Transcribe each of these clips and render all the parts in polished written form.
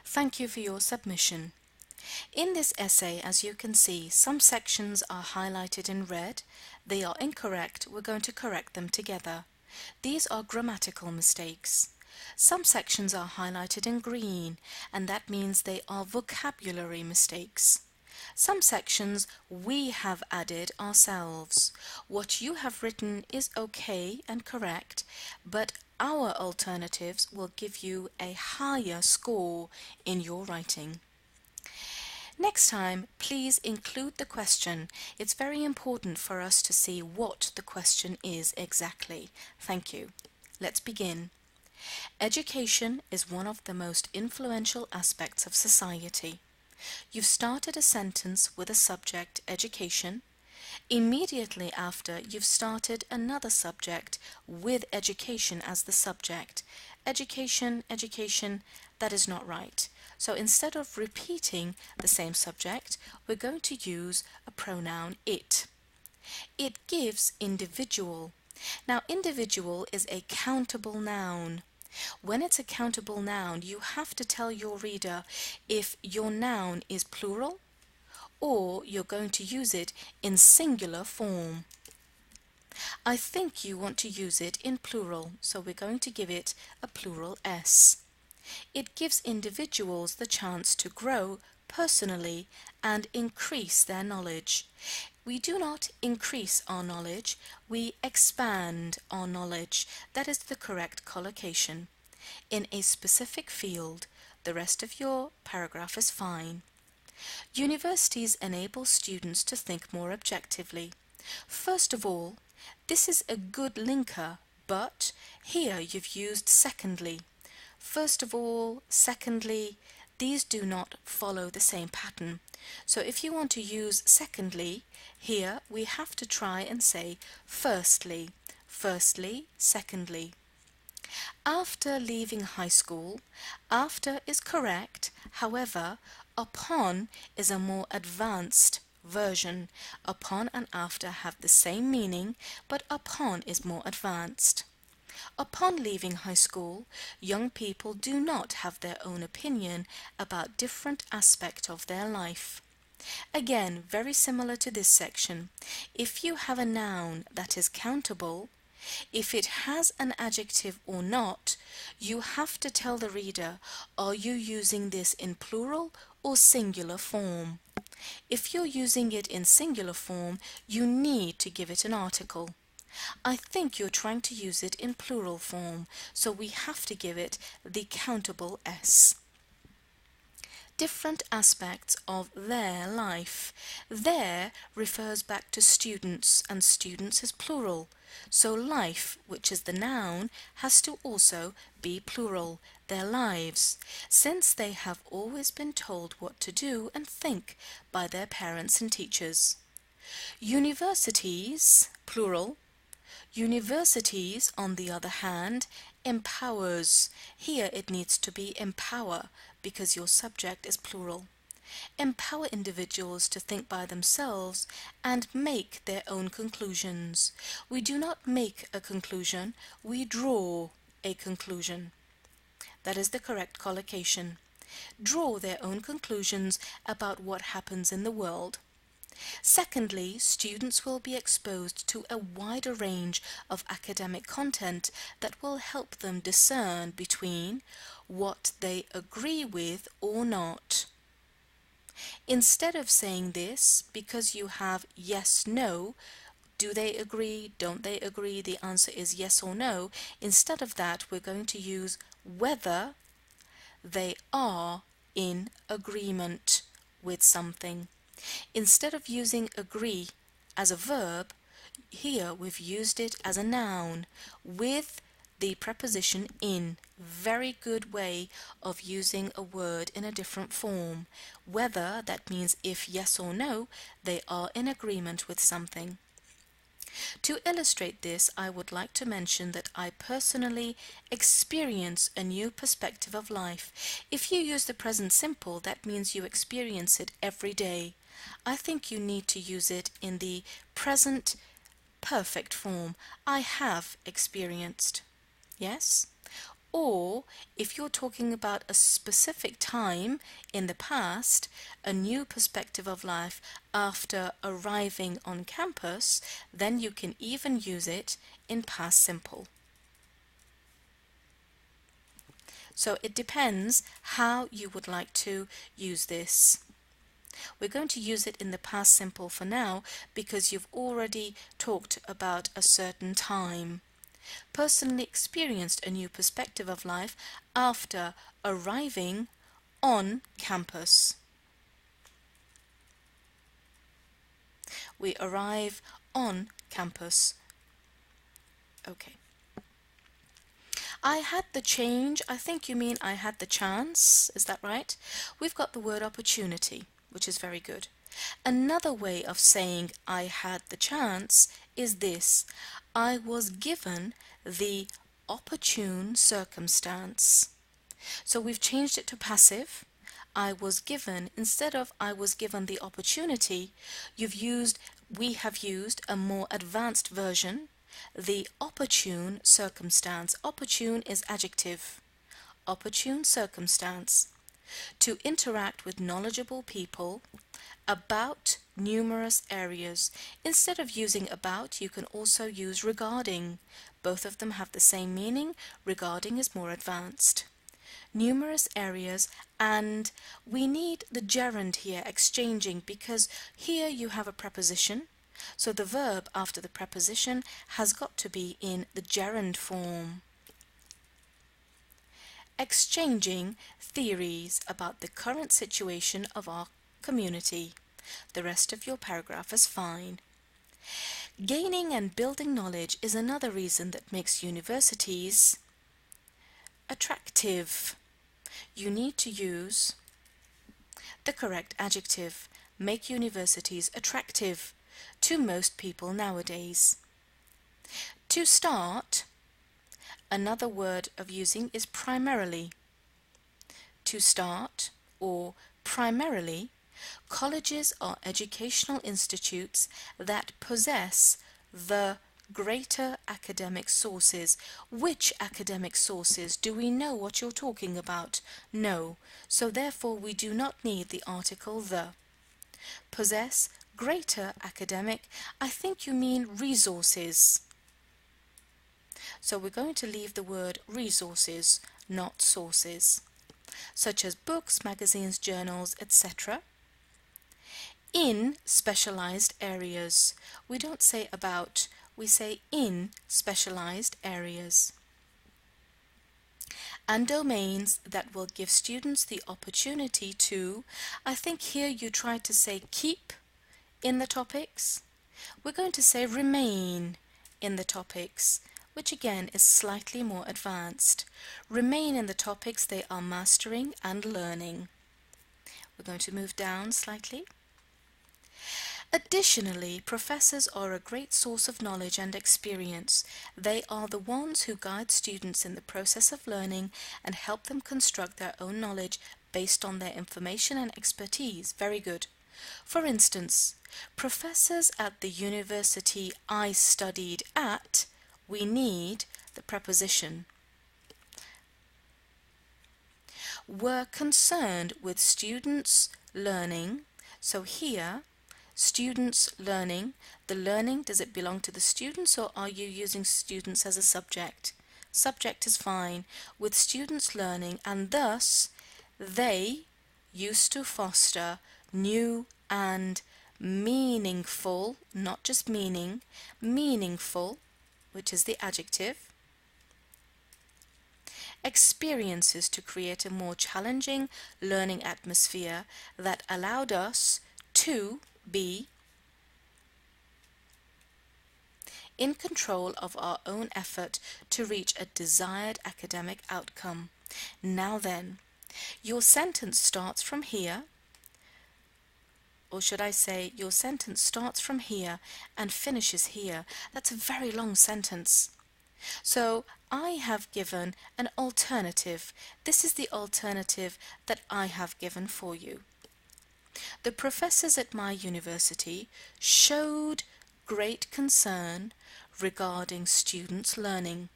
Thank you for your submission. In this essay, as you can see, some sections are highlighted in red. They are incorrect. We're going to correct them together. These are grammatical mistakes. Some sections are highlighted in green, and that means they are vocabulary mistakes. Some sections we have added ourselves. What you have written is okay and correct, but our alternatives will give you a higher score in your writing. Next time, please include the question. It's very important for us to see what the question is exactly. Thank you. Let's begin. Education is one of the most influential aspects of society. You've started a sentence with a subject, education. Immediately after, you've started another subject with education as the subject. Education, education, that is not right. So instead of repeating the same subject, we're going to use a pronoun it. It gives individual. Now, individual is a countable noun. When it's a countable noun, you have to tell your reader if your noun is plural or you're going to use it in singular form. I think you want to use it in plural, so we're going to give it a plural S. It gives individuals the chance to grow personally and increase their knowledge. We do not increase our knowledge, we expand our knowledge. That is the correct collocation. In a specific field, the rest of your paragraph is fine. Universities enable students to think more objectively. First of all, this is a good linker, but here you've used secondly. First of all, secondly, these do not follow the same pattern. So if you want to use secondly, here we have to try and say firstly, firstly, secondly. After leaving high school, after is correct, however, upon is a more advanced version. Upon and after have the same meaning, but upon is more advanced. Upon leaving high school, young people do not have their own opinion about different aspects of their life. Again, very similar to this section. If you have a noun that is countable, if it has an adjective or not, you have to tell the reader, are you using this in plural or singular form? If you're using it in singular form, you need to give it an article. I think you're trying to use it in plural form, so we have to give it the countable S. Different aspects of their life. Their refers back to students, and students is plural. So life, which is the noun, has to also be plural, their lives, since they have always been told what to do and think by their parents and teachers. Universities, plural. Universities, on the other hand, empowers. Here it needs to be empower because your subject is plural. Empower individuals to think by themselves and make their own conclusions. We do not make a conclusion, we draw a conclusion. That is the correct collocation. Draw their own conclusions about what happens in the world. Secondly, students will be exposed to a wider range of academic content that will help them discern between what they agree with or not. Instead of saying this, because you have yes, no, do they agree, don't they agree, the answer is yes or no, instead of that we're going to use whether they are in agreement with something. Instead of using agree as a verb, here we've used it as a noun with the preposition in. Very good way of using a word in a different form. Whether, that means if yes or no, they are in agreement with something. To illustrate this, I would like to mention that I personally experience a new perspective of life. If you use the present simple, that means you experience it every day. I think you need to use it in the present perfect form. I have experienced. Yes? Or if you're talking about a specific time in the past, a new perspective of life after arriving on campus, then you can even use it in past simple. So it depends how you would like to use this. We're going to use it in the past simple for now because you've already talked about a certain time. Personally experienced a new perspective of life after arriving on campus. We arrive on campus. Okay. I had the change. I think you mean I had the chance. Is that right? We've got the word opportunity, which is very good. Another way of saying I had the chance is this: I was given the opportune circumstance. So we've changed it to passive. I was given, instead of I was given the opportunity, we have used a more advanced version, the opportune circumstance. Opportune is adjective. Opportune circumstance. To interact with knowledgeable people about numerous areas. Instead of using about, you can also use regarding. Both of them have the same meaning. Regarding is more advanced. Numerous areas, and we need the gerund here, exchanging, because here you have a preposition. So the verb after the preposition has got to be in the gerund form. Exchanging theories about the current situation of our community. The rest of your paragraph is fine. Gaining and building knowledge is another reason that makes universities attractive. You need to use the correct adjective. Make universities attractive to most people nowadays. To start, another word of using is primarily. To start, or primarily, colleges are educational institutes that possess the greater academic sources. Which academic sources? Do we know what you're talking about? No. So therefore we do not need the article the. Possess greater academic, I think you mean resources. So we're going to leave the word resources, not sources, such as books, magazines, journals, etc. In specialized areas. We don't say about, we say in specialized areas. And domains that will give students the opportunity to, I think here you try to say keep in the topics. We're going to say remain in the topics, which again is slightly more advanced. Remain in the topics they are mastering and learning. We're going to move down slightly. Additionally, professors are a great source of knowledge and experience. They are the ones who guide students in the process of learning and help them construct their own knowledge based on their information and expertise. Very good. For instance, professors at the university I studied at, we need the preposition. Were concerned with students' learning. So here, students learning, the learning, does it belong to the students or are you using students as a subject? Subject is fine. With students learning, and thus they used to foster new and meaningful, not just meaning, meaningful, which is the adjective, experiences to create a more challenging learning atmosphere that allowed us to be in control of our own effort to reach a desired academic outcome. Now then, your sentence starts from here, or should I say your sentence starts from here and finishes here. That's a very long sentence. So I have given an alternative. This is the alternative that I have given for you. The professors at my university showed great concern regarding students' learning.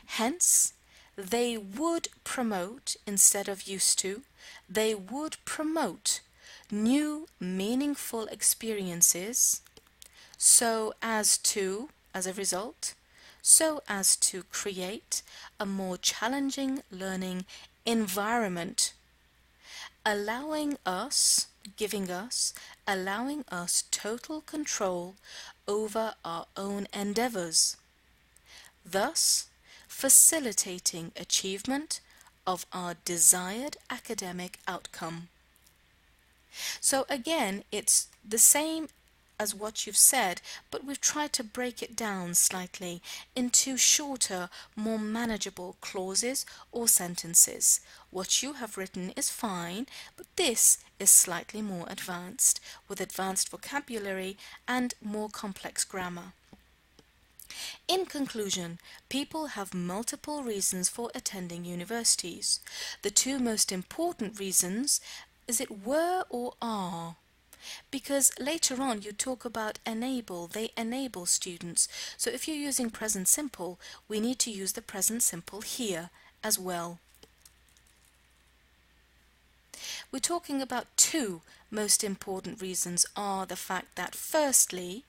Hence, They would promote instead of used to. They would promote new meaningful experiences so as to, as a result, so as to create a more challenging learning environment, allowing us, giving us, allowing us total control over our own endeavors, thus facilitating achievement of our desired academic outcome. So again, it's the same as what you've said, but we've tried to break it down slightly into shorter, more manageable clauses or sentences. What you have written is fine, but this is slightly more advanced, with advanced vocabulary and more complex grammar. In conclusion, people have multiple reasons for attending universities. The two most important reasons is it were or are. Because later on you talk about enable, they enable students. So if you're using present simple, we need to use the present simple here as well. We're talking about two most important reasons are the fact that firstly,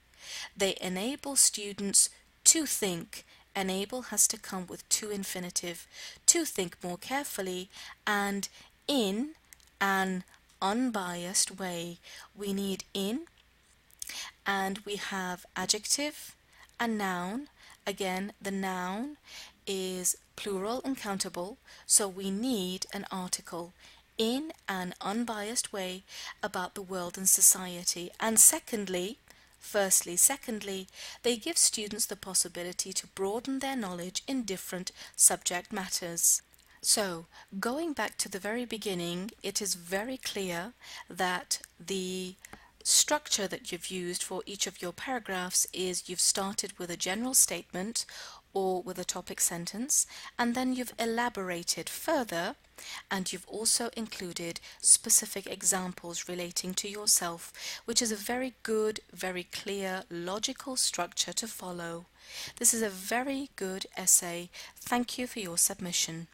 they enable students to think. Enable has to come with to infinitive, to think more carefully and in an unbiased way. We need in, and we have adjective and noun. Again, the noun is plural and countable, so we need an article in an unbiased way about the world and society. And secondly, they give students the possibility to broaden their knowledge in different subject matters. So, going back to the very beginning, it is very clear that the structure that you've used for each of your paragraphs is you've started with a general statement or with a topic sentence, and then you've elaborated further, and you've also included specific examples relating to yourself, which is a very good, very clear, logical structure to follow. This is a very good essay. Thank you for your submission.